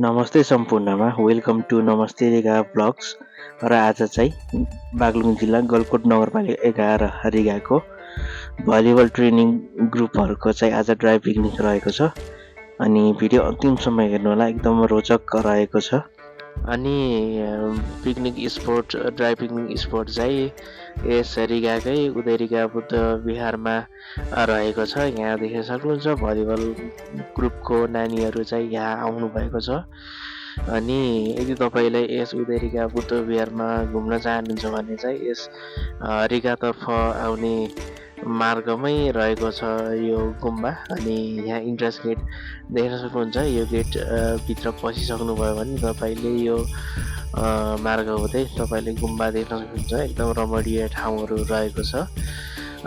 नमस्ते सम्पूर्णमा welcome to नमस्ते रिगा ब्लग्स र आज चाहिँ बागलुङ जिल्ला गलकोट नगरपालिका 11 रिगाको भलिबल ट्रेनिङ ग्रुपहरूको चाहिँ आज ड्राई पिकनिक रहेको छ अनि भिडियो अन्तिमसम्म हेर्नु होला एकदम रोचक रहेको छ अनि picnic spot dry picnic spot चाहिँ यस रिगाकै उदयरिगा बुद्ध विहारमा रहेको छ। यहाँ देख्न सक्नुहुन्छ भलिबल ग्रुपको नानीहरू चाहिँ यहाँ आउनु भएको छ अनि यदि तपाईँलाई यस उदयरिगा बुद्ध विहारमा घुम्न चाहनुहुन्छ भने चाहिँ यस रिगातर्फ आउने मार्गमै रहेको छ यो गुम्बा अनि यहाँ इन्ट्रेन्स गेट देख्न सक्नुहुन्छ। यो गेट भित्र पसिसक्नुभयो भने तपाईँले यो मार्ग हुँदै तपाईँले गुम्बा देख्न सक्नुहुन्छ। एकदम रमणीय ठाउँहरू रहेको छ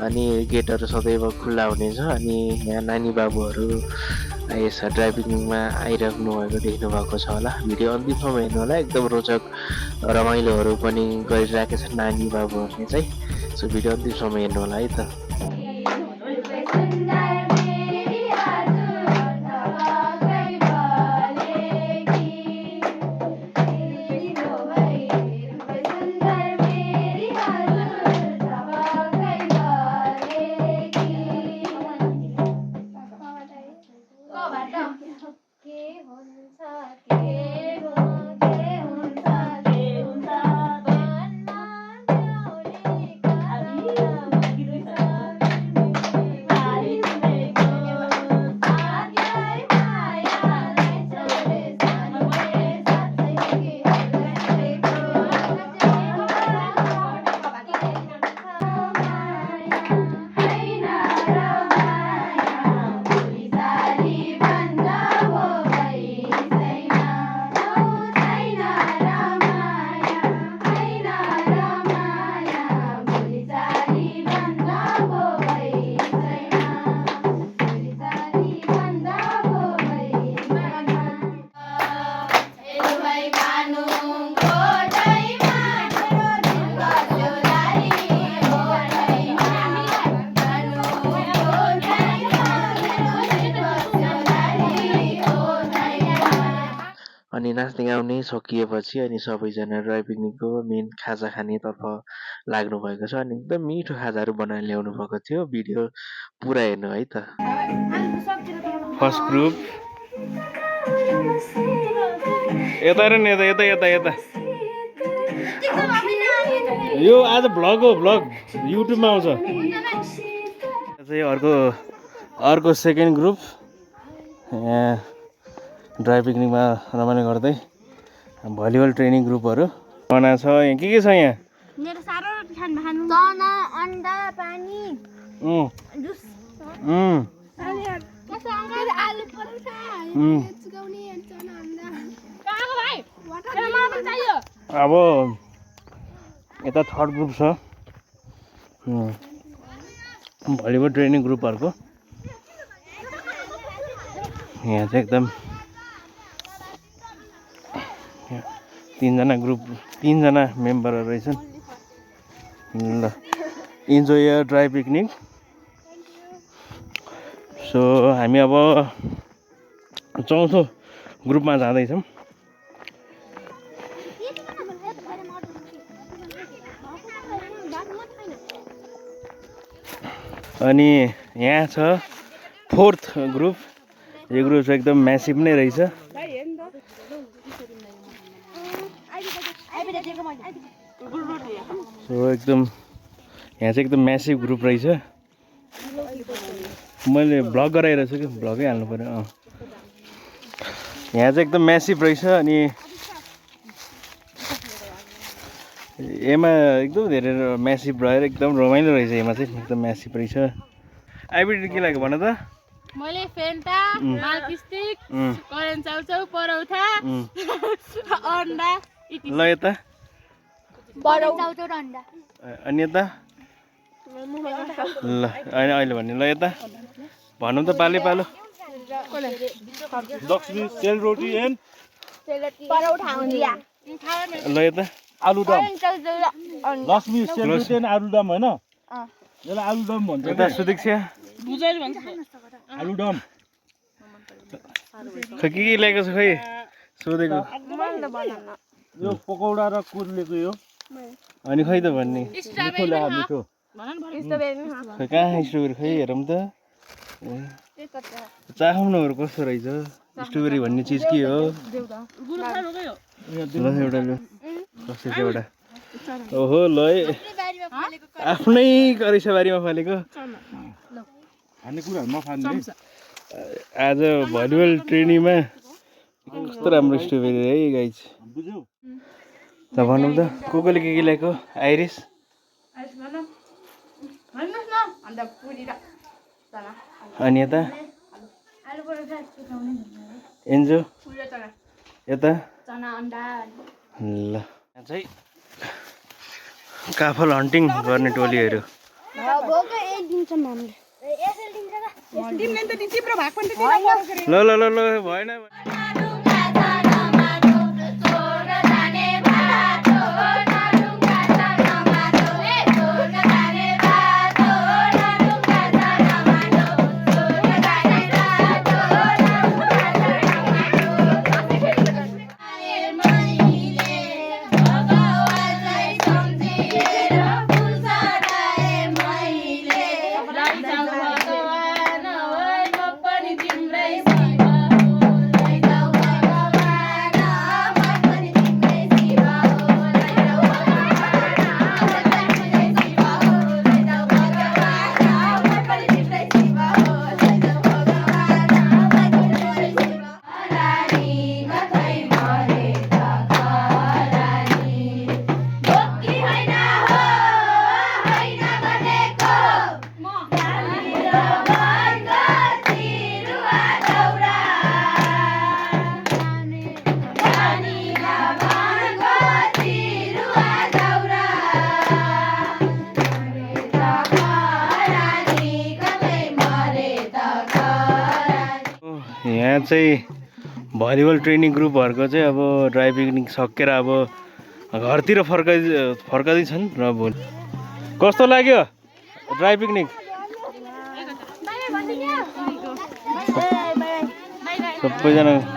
अनि गेटहरू सदैव खुल्ला हुनेछ अनि यहाँ नानी बाबुहरू यस ड्राई पिकनिकमा आइराख्नु भएको देख्नु भएको छ होला। भिडियो अन्तिमसम्म हेर्नु होला, एकदम रोचक रमाइलोहरू पनि गरिरहेका छन् नानी बाबुहरूले चाहिँ। सो भिडियो अन्तिमसम्म हेर्नु होला है त। अनि नाच्ने गाउने सकिएपछि अनि सबैजना ड्राई पिकनिकको मेन खाजा खानेतर्फ लाग्नु भएको छ अनि एकदम मिठो खाजाहरू बनाएर ल्याउनु भएको थियो। भिडियो पुरा हेर्नु है त। फर्स्ट ग्रुप यता र नि यता यता यता यो आज भ्लग हो, भ्लग युट्युबमा आउँछ। चाहिँ अर्को सेकेन्ड ग्रुप यहाँ ड्राई पिकनिकमा रमाइलो गर्दै भलिबल ट्रेनिङ ग्रुपहरू बना छ। यहाँ के छ यहाँ? चना, अन्डा, पानी, जुस, आलु पराठा, अब यता थर्ड ग्रुप छ भलिबल ट्रेनिङ ग्रुपहरूको। यहाँ चाहिँ एकदम तीनजना मेम्बरहरू रहेछन्। ल enjoy your dry picnic. So हामी अब चौथो ग्रुपमा जाँदैछौँ। अनि यहाँ छ फोर्थ ग्रुप। यो ग्रुप चाहिँ एकदम म्यासिभ नै रहेछ। सो एकदम यहाँ चाहिँ एकदम म्यासिभ ग्रुप रहेछ। मैले भ्लग गराइरहेको छु कि भ्लगै हाल्नु पऱ्यो। यहाँ चाहिँ एकदम म्यासिभ रहेछ अनि यसमा एकदम धेरै म्यासिभ रहेर एकदम रमाइलो रहेछ। यसमा चाहिँ एकदम म्यासिभ रहेछ। आइबिडी के लाग्यो भन त? मैले फेन्टा, माल्किस्टिक, करेन्ट चाउचाउ, परौठा, अन्डा, ल यता चाउचाउ र अन्डा। अनि यता ल अहिले भन्ने ल यता भनौँ त पाले पालो। लक्ष्मी सेलरोटी एन्ड परौठा हुन्दिया। ल यता आलुदम। अन्डा। लक्ष्मी सेलरोटी एन्ड आलुदम हैन? यसलाई आलुदम भन्छ। यता सुदीक्षा बुझेर भन्छ आलुदम। खै के ल्याएको छ खै सोधेको यो पकौडा र कुर्लेको यो अनि खै त भन्ने मिठो ल्याएको मिठो खै कहाँ स्ट्रबेरी खै हेरौँ त चाखौँ न कस्तो रहेछ स्ट्रबेरी भन्ने चिज के हो ल एउटा लु कस्तो छ एउटा ओहो ल आफ्नै करेसाबारीमा फलेको खाने कुराहरू नखाने आज भलिबल ट्रेनिङमा कस्तो राम्रो स्ट्रबेरी है गाइज बुझ्यौ त भनौँ त कोले के ल्याएको आइरिस अनि यता एन्जो यता ल चाहिँ काफल हन्टिङ गर्ने टोलीहरू ल ल ल ल भएन यहाँ चाहिँ भलिबल ट्रेनिङ ग्रुपहरूको चाहिँ अब ड्राई पिकनिक सकेर अब घरतिर फर्काउँदैछन् र भोलि कस्तो लाग्यो ड्राई पिकनिक सबैजना